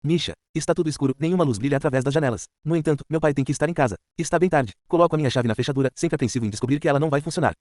Misha, está tudo escuro, nenhuma luz brilha através das janelas. No entanto, meu pai tem que estar em casa. Está bem tarde. Coloco a minha chave na fechadura, sempre apreensivo em descobrir que ela não vai funcionar.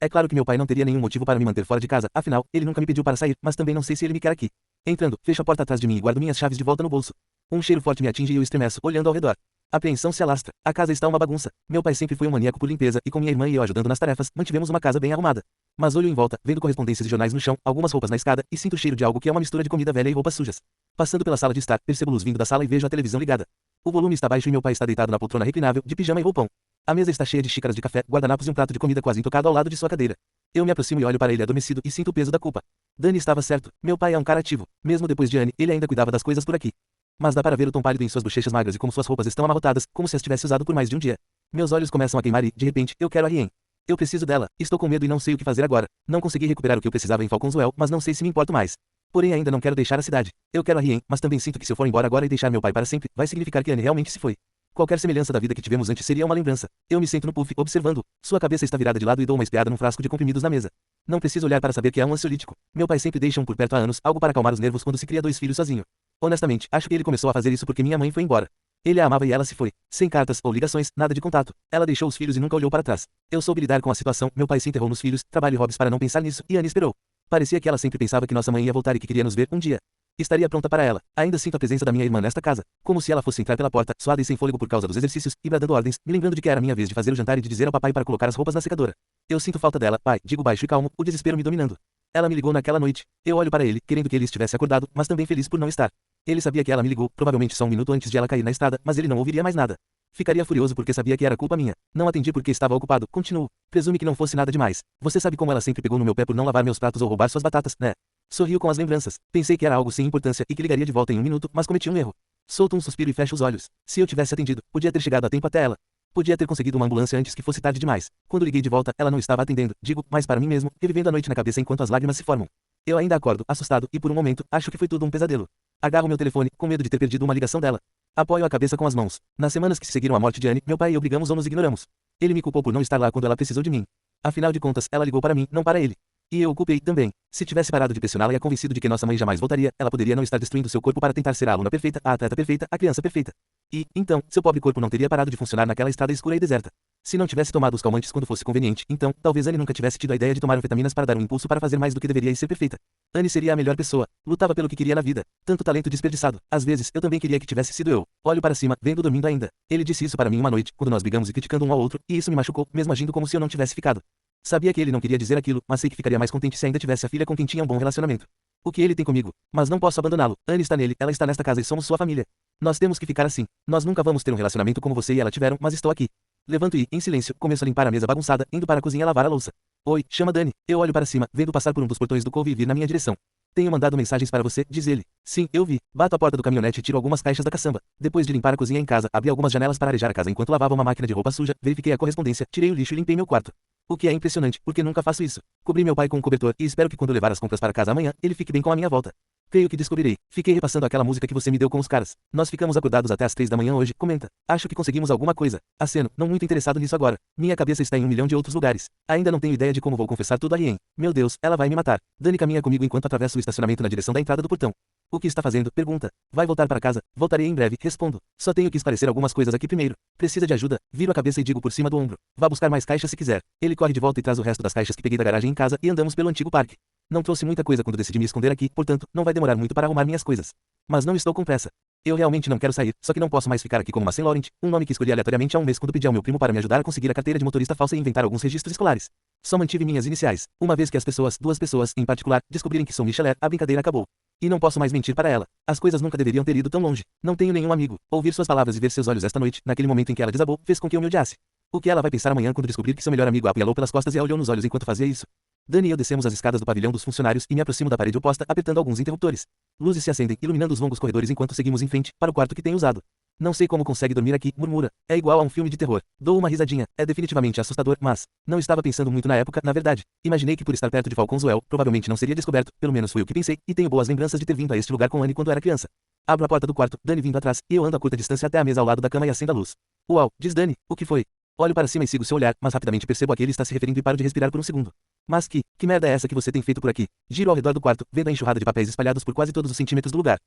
É claro que meu pai não teria nenhum motivo para me manter fora de casa, afinal, ele nunca me pediu para sair, mas também não sei se ele me quer aqui. Entrando, fecho a porta atrás de mim e guardo minhas chaves de volta no bolso. Um cheiro forte me atinge e eu estremeço, olhando ao redor. A apreensão se alastra. A casa está uma bagunça. Meu pai sempre foi um maníaco por limpeza e com minha irmã e eu ajudando nas tarefas, mantivemos uma casa bem arrumada. Mas olho em volta, vendo correspondências e jornais no chão, algumas roupas na escada e sinto o cheiro de algo que é uma mistura de comida velha e roupas sujas. Passando pela sala de estar, percebo luz vindo da sala e vejo a televisão ligada. O volume está baixo e meu pai está deitado na poltrona reclinável, de pijama e roupão. A mesa está cheia de xícaras de café, guardanapos e um prato de comida quase intocado ao lado de sua cadeira. Eu me aproximo e olho para ele adormecido e sinto o peso da culpa. Dani estava certo, meu pai é um cara ativo. Mesmo depois de Anne, ele ainda cuidava das coisas por aqui. Mas dá para ver o tom pálido em suas bochechas magras e como suas roupas estão amarrotadas, como se as tivesse usado por mais de um dia. Meus olhos começam a queimar e, de repente, eu quero a Rien. Eu preciso dela, estou com medo e não sei o que fazer agora. Não consegui recuperar o que eu precisava em Falconswell, mas não sei se me importo mais. Porém ainda não quero deixar a cidade. Eu quero a Rien, mas também sinto que se eu for embora agora e deixar meu pai para sempre, vai significar que Anne realmente se foi. Qualquer semelhança da vida que tivemos antes seria uma lembrança. Eu me sento no puff, observando. Sua cabeça está virada de lado e dou uma espiada num frasco de comprimidos na mesa. Não preciso olhar para saber que é um ansiolítico. Meu pai sempre deixa um por perto há anos, algo para acalmar os nervos quando se cria dois filhos sozinho. Honestamente, acho que ele começou a fazer isso porque minha mãe foi embora. Ele a amava e ela se foi. Sem cartas ou ligações, nada de contato. Ela deixou os filhos e nunca olhou para trás. Eu soube lidar com a situação, meu pai se enterrou nos filhos, trabalho e hobbies para não pensar nisso, e Anne esperou. Parecia que ela sempre pensava que nossa mãe ia voltar e que queria nos ver um dia. Estaria pronta para ela. Ainda sinto a presença da minha irmã nesta casa. Como se ela fosse entrar pela porta, suada e sem fôlego por causa dos exercícios, e bradando ordens, me lembrando de que era minha vez de fazer o jantar e de dizer ao papai para colocar as roupas na secadora. Eu sinto falta dela, pai, digo baixo e calmo, o desespero me dominando. Ela me ligou naquela noite. Eu olho para ele, querendo que ele estivesse acordado, mas também feliz por não estar. Ele sabia que ela me ligou, provavelmente só um minuto antes de ela cair na estrada, mas ele não ouviria mais nada. Ficaria furioso porque sabia que era culpa minha. Não atendi porque estava ocupado, continuo. Presume que não fosse nada demais. Você sabe como ela sempre pegou no meu pé por não lavar meus pratos ou roubar suas batatas, né? Sorriu com as lembranças. Pensei que era algo sem importância e que ligaria de volta em um minuto, mas cometi um erro. Solto um suspiro e fecho os olhos. Se eu tivesse atendido, podia ter chegado a tempo até ela. Podia ter conseguido uma ambulância antes que fosse tarde demais. Quando liguei de volta, ela não estava atendendo, digo, mas para mim mesmo, revivendo a noite na cabeça enquanto as lágrimas se formam. Eu ainda acordo, assustado, e por um momento, acho que foi tudo um pesadelo. Agarro meu telefone, com medo de ter perdido uma ligação dela. Apoio a cabeça com as mãos. Nas semanas que se seguiram à morte de Anne, meu pai e eu brigamos ou nos ignoramos. Ele me culpou por não estar lá quando ela precisou de mim. Afinal de contas, ela ligou para mim, não para ele. E eu o culpei também. Se tivesse parado de pressioná-la e a convencido de que nossa mãe jamais voltaria, ela poderia não estar destruindo seu corpo para tentar ser a aluna perfeita, a atleta perfeita, a criança perfeita. E, então, seu pobre corpo não teria parado de funcionar naquela estrada escura e deserta. Se não tivesse tomado os calmantes quando fosse conveniente, então, talvez Anne nunca tivesse tido a ideia de tomar anfetaminas para dar um impulso para fazer mais do que deveria e ser perfeita. Anne seria a melhor pessoa. Lutava pelo que queria na vida. Tanto talento desperdiçado. Às vezes, eu também queria que tivesse sido eu. Olho para cima, vendo dormindo ainda. Ele disse isso para mim uma noite, quando nós brigamos e criticando um ao outro, e isso me machucou, mesmo agindo como se eu não tivesse ficado. Sabia que ele não queria dizer aquilo, mas sei que ficaria mais contente se ainda tivesse a filha com quem tinha um bom relacionamento. O que ele tem comigo? Mas não posso abandoná-lo. Anne está nele, ela está nesta casa e somos sua família. Nós temos que ficar assim. Nós nunca vamos ter um relacionamento como você e ela tiveram, mas estou aqui. Levanto e, em silêncio, começo a limpar a mesa bagunçada, indo para a cozinha lavar a louça. Oi, chama Dani. Eu olho para cima, vendo passar por um dos portões do couve e vir na minha direção. Tenho mandado mensagens para você, diz ele. Sim, eu vi. Bato a porta do caminhonete e tiro algumas caixas da caçamba. Depois de limpar a cozinha em casa, abri algumas janelas para arejar a casa enquanto lavava uma máquina de roupa suja, verifiquei a correspondência, tirei o lixo e limpei meu quarto. O que é impressionante, porque nunca faço isso. Cobri meu pai com um cobertor e espero que quando levar as compras para casa amanhã, ele fique bem com a minha volta. Creio que descobrirei. Fiquei repassando aquela música que você me deu com os caras. Nós ficamos acordados até as 3 da manhã hoje, comenta. Acho que conseguimos alguma coisa. Aceno, não muito interessado nisso agora. Minha cabeça está em 1 milhão de outros lugares. Ainda não tenho ideia de como vou confessar tudo a Rien. Meu Deus, ela vai me matar. Dani caminha comigo enquanto atravesso o estacionamento na direção da entrada do portão. O que está fazendo? Pergunta. Vai voltar para casa? Voltarei em breve, respondo. Só tenho que esclarecer algumas coisas aqui primeiro. Precisa de ajuda? Viro a cabeça e digo por cima do ombro. Vá buscar mais caixas se quiser. Ele corre de volta e traz o resto das caixas que peguei da garagem em casa e andamos pelo antigo parque. Não trouxe muita coisa quando decidi me esconder aqui, portanto, não vai demorar muito para arrumar minhas coisas. Mas não estou com pressa. Eu realmente não quero sair, só que não posso mais ficar aqui como uma Saint Laurent, um nome que escolhi aleatoriamente há um mês quando pedi ao meu primo para me ajudar a conseguir a carteira de motorista falsa e inventar alguns registros escolares. Só mantive minhas iniciais. Uma vez que as pessoas, 2 pessoas, em particular, descobrirem que sou Micheler, a brincadeira acabou. E não posso mais mentir para ela. As coisas nunca deveriam ter ido tão longe. Não tenho nenhum amigo. Ouvir suas palavras e ver seus olhos esta noite, naquele momento em que ela desabou, fez com que eu me odiasse. O que ela vai pensar amanhã quando descobrir que seu melhor amigo a apunhalou pelas costas e a olhou nos olhos enquanto fazia isso? Dani e eu descemos as escadas do pavilhão dos funcionários e me aproximo da parede oposta, apertando alguns interruptores. Luzes se acendem, iluminando os longos corredores enquanto seguimos em frente, para o quarto que tem usado. Não sei como consegue dormir aqui, murmura. É igual a um filme de terror. Dou uma risadinha. É definitivamente assustador, mas não estava pensando muito na época, na verdade. Imaginei que por estar perto de Falconswell, provavelmente não seria descoberto, pelo menos foi o que pensei, e tenho boas lembranças de ter vindo a este lugar com Anne quando era criança. Abro a porta do quarto, Dani vindo atrás, e eu ando a curta distância até a mesa ao lado da cama e acendo a luz. Uau, diz Dani, o que foi? Olho para cima e sigo seu olhar, mas rapidamente percebo a que ele está se referindo e paro de respirar por um segundo. Mas que merda é essa que você tem feito por aqui? Giro ao redor do quarto, vendo a enxurrada de papéis espalhados por quase todos os centímetros do lugar.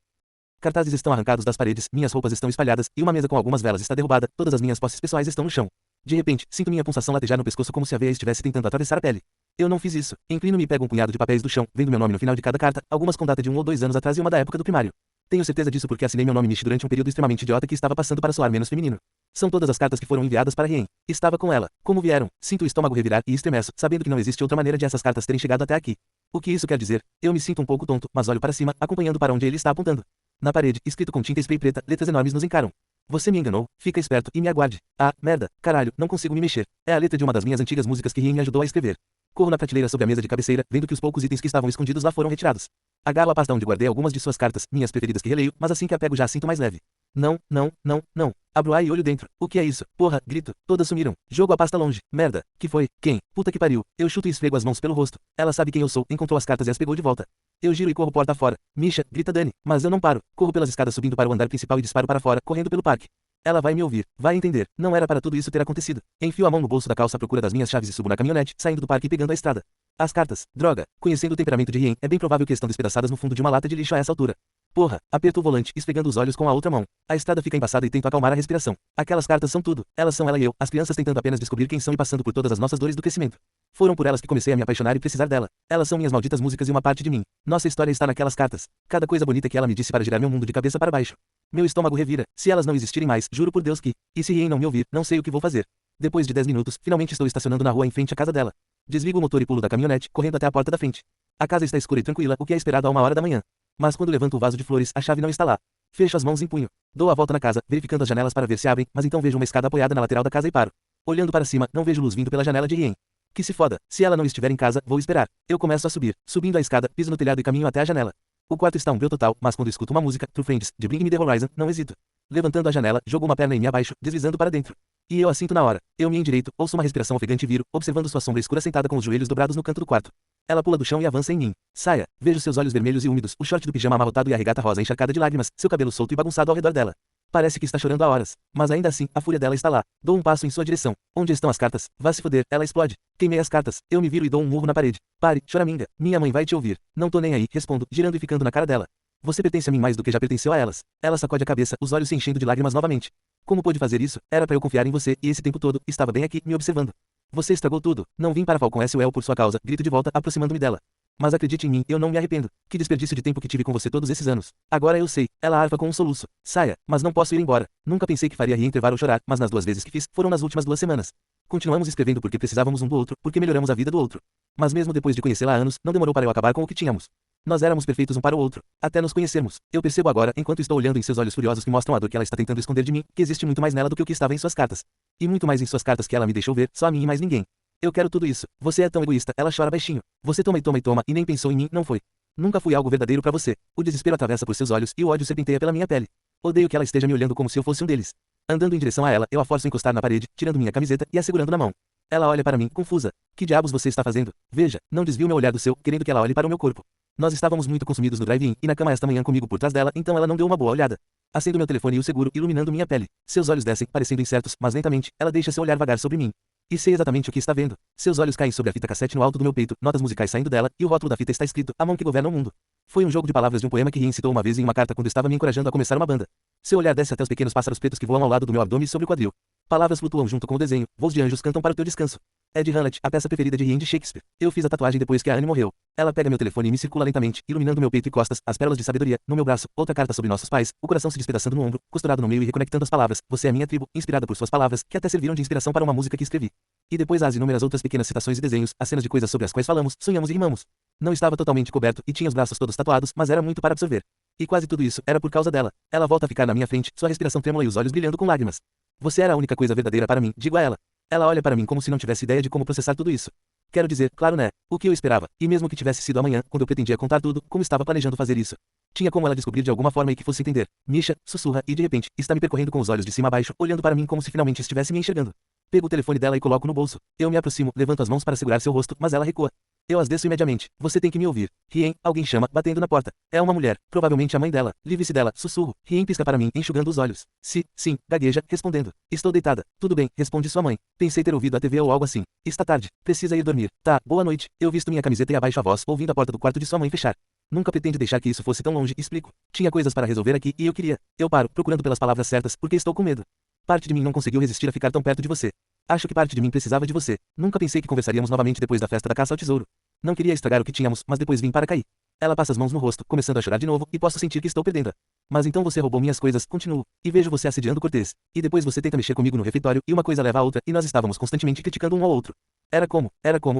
Cartazes estão arrancados das paredes, minhas roupas estão espalhadas, e uma mesa com algumas velas está derrubada, todas as minhas posses pessoais estão no chão. De repente, sinto minha pulsação latejar no pescoço como se a veia estivesse tentando atravessar a pele. Eu não fiz isso. Inclino-me e pego um punhado de papéis do chão, vendo meu nome no final de cada carta, algumas com data de 1 ou 2 anos atrás e uma da época do primário. Tenho certeza disso porque assinei meu nome Michi durante um período extremamente idiota que estava passando para soar menos feminino. São todas as cartas que foram enviadas para Rien. Estava com ela. Como vieram? Sinto o estômago revirar e estremeço, sabendo que não existe outra maneira de essas cartas terem chegado até aqui. O que isso quer dizer? Eu me sinto um pouco tonto, mas olho para cima, acompanhando para onde ele está apontando. Na parede, escrito com tinta spray preta, letras enormes nos encaram. Você me enganou, fica esperto e me aguarde. Ah, merda, caralho, não consigo me mexer. É a letra de uma das minhas antigas músicas que Rien me ajudou a escrever. Corro na prateleira sobre a mesa de cabeceira, vendo que os poucos itens que estavam escondidos lá foram retirados. Agarro a pasta onde guardei algumas de suas cartas, minhas preferidas que releio, mas assim que a pego já a sinto mais leve. Não, não, não, não. Abro a e olho dentro. O que é isso? Porra, grito. Todas sumiram. Jogo a pasta longe. Merda. Que foi? Quem? Puta que pariu. Eu chuto e esfrego as mãos pelo rosto. Ela sabe quem eu sou, encontrou as cartas e as pegou de volta. Eu giro e corro porta fora. Misha, grita Dani. Mas eu não paro. Corro pelas escadas subindo para o andar principal e disparo para fora, correndo pelo parque. Ela vai me ouvir, vai entender. Não era para tudo isso ter acontecido. Enfio a mão no bolso da calça à procura das minhas chaves e subo na caminhonete, saindo do parque e pegando a estrada. As cartas. Droga. Conhecendo o temperamento de Rien, é bem provável que estão despedaçadas no fundo de uma lata de lixo a essa altura. Porra, aperto o volante, esfregando os olhos com a outra mão. A estrada fica embaçada e tento acalmar a respiração. Aquelas cartas são tudo. Elas são ela e eu, as crianças tentando apenas descobrir quem são e passando por todas as nossas dores do crescimento. Foram por elas que comecei a me apaixonar e precisar dela. Elas são minhas malditas músicas e uma parte de mim. Nossa história está naquelas cartas. Cada coisa bonita que ela me disse para girar meu mundo de cabeça para baixo. Meu estômago revira. Se elas não existirem mais, juro por Deus que... E se Rien não me ouvir, não sei o que vou fazer. Depois de 10 minutos, finalmente estou estacionando na rua em frente à casa dela. Desligo o motor e pulo da caminhonete, correndo até a porta da frente. A casa está escura e tranquila, o que é esperado a 1h da manhã. Mas quando levanto o vaso de flores, a chave não está lá. Fecho as mãos em punho. Dou a volta na casa, verificando as janelas para ver se abrem, mas então vejo uma escada apoiada na lateral da casa e paro. Olhando para cima, não vejo luz vindo pela janela de Rien. Que se foda. Se ela não estiver em casa, vou esperar. Eu começo a subir. Subindo a escada, piso no telhado e caminho até a janela. O quarto está um breu total, mas quando escuto uma música, True Friends, de Bring Me The Horizon, não hesito. Levantando a janela, jogo uma perna em mim abaixo, deslizando para dentro. E eu a sinto na hora. Eu me endireito, ouço uma respiração ofegante e viro, observando sua sombra escura sentada com os joelhos dobrados no canto do quarto. Ela pula do chão e avança em mim. Saia. Vejo seus olhos vermelhos e úmidos, o short do pijama amarrotado e a regata rosa encharcada de lágrimas, seu cabelo solto e bagunçado ao redor dela. Parece que está chorando há horas. Mas ainda assim, a fúria dela está lá. Dou um passo em sua direção. Onde estão as cartas? Vá se foder. Ela explode. Queimei as cartas. Eu me viro e dou um murro na parede. Pare, choraminga. Minha mãe vai te ouvir. Não tô nem aí, respondo, girando e ficando na cara dela. Você pertence a mim mais do que já pertenceu a elas. Ela sacode a cabeça, os olhos se enchendo de lágrimas novamente. Como pôde fazer isso? Era para eu confiar em você, e esse tempo todo, estava bem aqui, me observando. Você estragou tudo. Não vim para Falcon SOL por sua causa, grito de volta, aproximando-me dela. Mas acredite em mim, eu não me arrependo. Que desperdício de tempo que tive com você todos esses anos. Agora eu sei. Ela arfa com um soluço. Saia, mas não posso ir embora. Nunca pensei que faria Rien trevar ou chorar, mas nas 2 vezes que fiz, foram nas últimas 2 semanas. Continuamos escrevendo porque precisávamos um do outro, porque melhoramos a vida do outro. Mas mesmo depois de conhecê-la há anos, não demorou para eu acabar com o que tínhamos. Nós éramos perfeitos um para o outro, até nos conhecermos. Eu percebo agora, enquanto estou olhando em seus olhos furiosos que mostram a dor que ela está tentando esconder de mim, que existe muito mais nela do que o que estava em suas cartas. E muito mais em suas cartas que ela me deixou ver, só a mim e mais ninguém. Eu quero tudo isso. Você é tão egoísta, ela chora baixinho. Você toma e toma e toma e nem pensou em mim, não foi. Nunca fui algo verdadeiro para você. O desespero atravessa por seus olhos e o ódio serpenteia pela minha pele. Odeio que ela esteja me olhando como se eu fosse um deles. Andando em direção a ela, eu a forço a encostar na parede, tirando minha camiseta e a segurando na mão. Ela olha para mim, confusa. Que diabos você está fazendo? Veja, não desvio meu olhar do seu, querendo que ela olhe para o meu corpo. Nós estávamos muito consumidos no drive-in e na cama esta manhã comigo por trás dela, então ela não deu uma boa olhada. Acendo meu telefone e o seguro, iluminando minha pele. Seus olhos descem, parecendo incertos, mas lentamente, ela deixa seu olhar vagar sobre mim. E sei exatamente o que está vendo. Seus olhos caem sobre a fita cassete no alto do meu peito, notas musicais saindo dela, e o rótulo da fita está escrito, A Mão que Governa o Mundo. Foi um jogo de palavras de um poema que Rien citou uma vez em uma carta quando estava me encorajando a começar uma banda. Seu olhar desce até os pequenos pássaros pretos que voam ao lado do meu abdômen e sobre o quadril. Palavras flutuam junto com o desenho, voos de anjos cantam para o teu descanso. É de Hamlet, a peça preferida de Rien de Shakespeare. Eu fiz a tatuagem depois que a Anne morreu. Ela pega meu telefone e me circula lentamente, iluminando meu peito e costas, as pérolas de sabedoria, no meu braço, outra carta sobre nossos pais, o coração se despedaçando no ombro, costurado no meio e reconectando as palavras, você é minha tribo, inspirada por suas palavras, que até serviram de inspiração para uma música que escrevi. E depois as inúmeras outras pequenas citações e desenhos, as cenas de coisas sobre as quais falamos, sonhamos e rimamos. Não estava totalmente coberto, e tinha os braços todos tatuados, mas era muito para absorver. E quase tudo isso era por causa dela. Ela volta a ficar na minha frente, sua respiração trêmula e os olhos brilhando com lágrimas. Você era a única coisa verdadeira para mim, digo a ela. Ela olha para mim como se não tivesse ideia de como processar tudo isso. Quero dizer, claro né, o que eu esperava, e mesmo que tivesse sido amanhã, quando eu pretendia contar tudo, como estava planejando fazer isso. Tinha como ela descobrir de alguma forma e que fosse entender. Misha, sussurra, e de repente, está me percorrendo com os olhos de cima a baixo, olhando para mim como se finalmente estivesse me enxergando. Pego o telefone dela e coloco no bolso. Eu me aproximo, levanto as mãos para segurar seu rosto, mas ela recua. Eu as desço imediatamente. Você tem que me ouvir. Rien, alguém chama, batendo na porta. É uma mulher, provavelmente a mãe dela. Livre-se dela, sussurro. Rien pisca para mim, enxugando os olhos. Sim, gagueja, respondendo. Estou deitada. Tudo bem, responde sua mãe. Pensei ter ouvido a TV ou algo assim. Está tarde. Precisa ir dormir. Tá, boa noite. Eu visto minha camiseta e abaixo a voz, ouvindo a porta do quarto de sua mãe fechar. Nunca pretende deixar que isso fosse tão longe, explico. Tinha coisas para resolver aqui e eu queria. Eu paro, procurando pelas palavras certas, porque estou com medo. Parte de mim não conseguiu resistir a ficar tão perto de você. Acho que parte de mim precisava de você. Nunca pensei que conversaríamos novamente depois da festa da caça ao tesouro. Não queria estragar o que tínhamos, mas depois vim para cair. Ela passa as mãos no rosto, começando a chorar de novo, e posso sentir que estou perdendo. Mas então você roubou minhas coisas, continuo, e vejo você assediando Cortês. E depois você tenta mexer comigo no refeitório, e uma coisa leva a outra, e nós estávamos constantemente criticando um ao outro. Era como,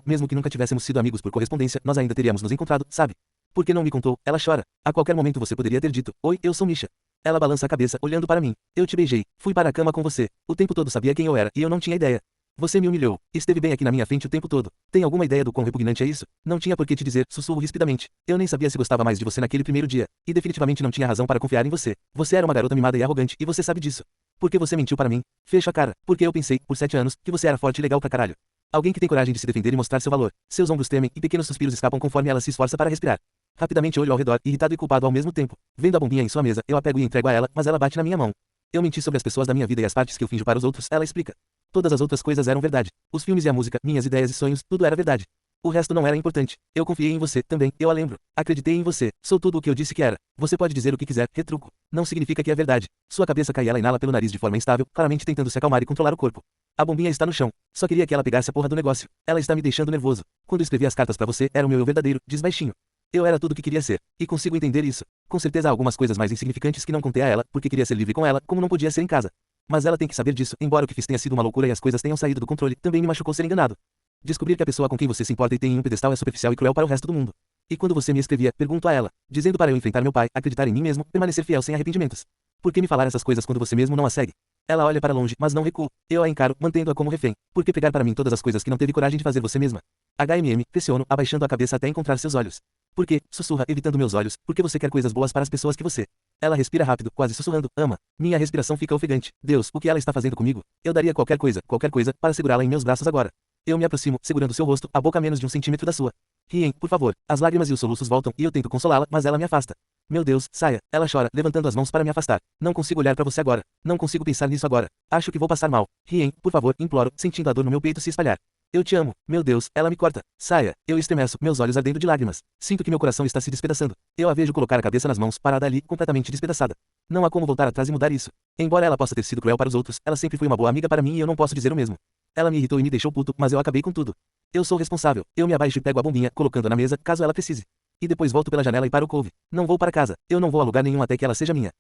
mesmo que nunca tivéssemos sido amigos por correspondência, nós ainda teríamos nos encontrado, sabe? Por que não me contou? Ela chora. A qualquer momento você poderia ter dito, oi, eu sou Misha. Ela balança a cabeça, olhando para mim. Eu te beijei, fui para a cama com você. O tempo todo sabia quem eu era, e eu não tinha ideia. Você me humilhou. Esteve bem aqui na minha frente o tempo todo. Tem alguma ideia do quão repugnante é isso? Não tinha por que te dizer, sussurro rispidamente. Eu nem sabia se gostava mais de você naquele primeiro dia. E definitivamente não tinha razão para confiar em você. Você era uma garota mimada e arrogante, e você sabe disso. Por que você mentiu para mim? Fecho a cara. Porque eu pensei, por 7 anos, que você era forte e legal pra caralho. Alguém que tem coragem de se defender e mostrar seu valor. Seus ombros tremem, e pequenos suspiros escapam conforme ela se esforça para respirar. Rapidamente olho ao redor, irritado e culpado ao mesmo tempo. Vendo a bombinha em sua mesa, eu a pego e entrego a ela, mas ela bate na minha mão. Eu menti sobre as pessoas da minha vida e as partes que eu finjo para os outros, ela explica. Todas as outras coisas eram verdade. Os filmes e a música, minhas ideias e sonhos, tudo era verdade. O resto não era importante. Eu confiei em você, também, eu a lembro. Acreditei em você. Sou tudo o que eu disse que era. Você pode dizer o que quiser, retruco. Não significa que é verdade. Sua cabeça cai e ela inala pelo nariz de forma instável, claramente tentando se acalmar e controlar o corpo. A bombinha está no chão. Só queria que ela pegasse a porra do negócio. Ela está me deixando nervoso. Quando escrevi as cartas pra você, era o meu eu verdadeiro, diz baixinho. Eu era tudo o que queria ser. E consigo entender isso. Com certeza há algumas coisas mais insignificantes que não contei a ela, porque queria ser livre com ela, como não podia ser em casa. Mas ela tem que saber disso, embora o que fiz tenha sido uma loucura e as coisas tenham saído do controle, também me machucou ser enganado. Descobrir que a pessoa com quem você se importa e tem em um pedestal é superficial e cruel para o resto do mundo. E quando você me escrevia, pergunto a ela, dizendo para eu enfrentar meu pai, acreditar em mim mesmo, permanecer fiel sem arrependimentos. Por que me falar essas coisas quando você mesmo não a segue? Ela olha para longe, mas não recuo. Eu a encaro, mantendo-a como refém. Por que pegar para mim todas as coisas que não teve coragem de fazer você mesma? Pressiono, abaixando a cabeça até encontrar seus olhos. Por que? Sussurra, evitando meus olhos. Por que você quer coisas boas para as pessoas que você... Ela respira rápido, quase sussurrando, ama. Minha respiração fica ofegante. Deus, o que ela está fazendo comigo? Eu daria qualquer coisa, para segurá-la em meus braços agora. Eu me aproximo, segurando seu rosto, a boca a menos de 1 centímetro da sua. Riem, por favor. As lágrimas e os soluços voltam, e eu tento consolá-la, mas ela me afasta. Meu Deus, saia. Ela chora, levantando as mãos para me afastar. Não consigo olhar para você agora. Não consigo pensar nisso agora. Acho que vou passar mal. Riem, por favor, imploro, sentindo a dor no meu peito se espalhar. Eu te amo. Meu Deus, ela me corta. Saia. Eu estremeço, meus olhos ardendo de lágrimas. Sinto que meu coração está se despedaçando. Eu a vejo colocar a cabeça nas mãos, parada ali, completamente despedaçada. Não há como voltar atrás e mudar isso. Embora ela possa ter sido cruel para os outros, ela sempre foi uma boa amiga para mim e eu não posso dizer o mesmo. Ela me irritou e me deixou puto, mas eu acabei com tudo. Eu sou responsável. Eu me abaixo e pego a bombinha, colocando-a na mesa, caso ela precise. E depois volto pela janela e para o couve. Não vou para casa. Eu não vou a lugar nenhum até que ela seja minha.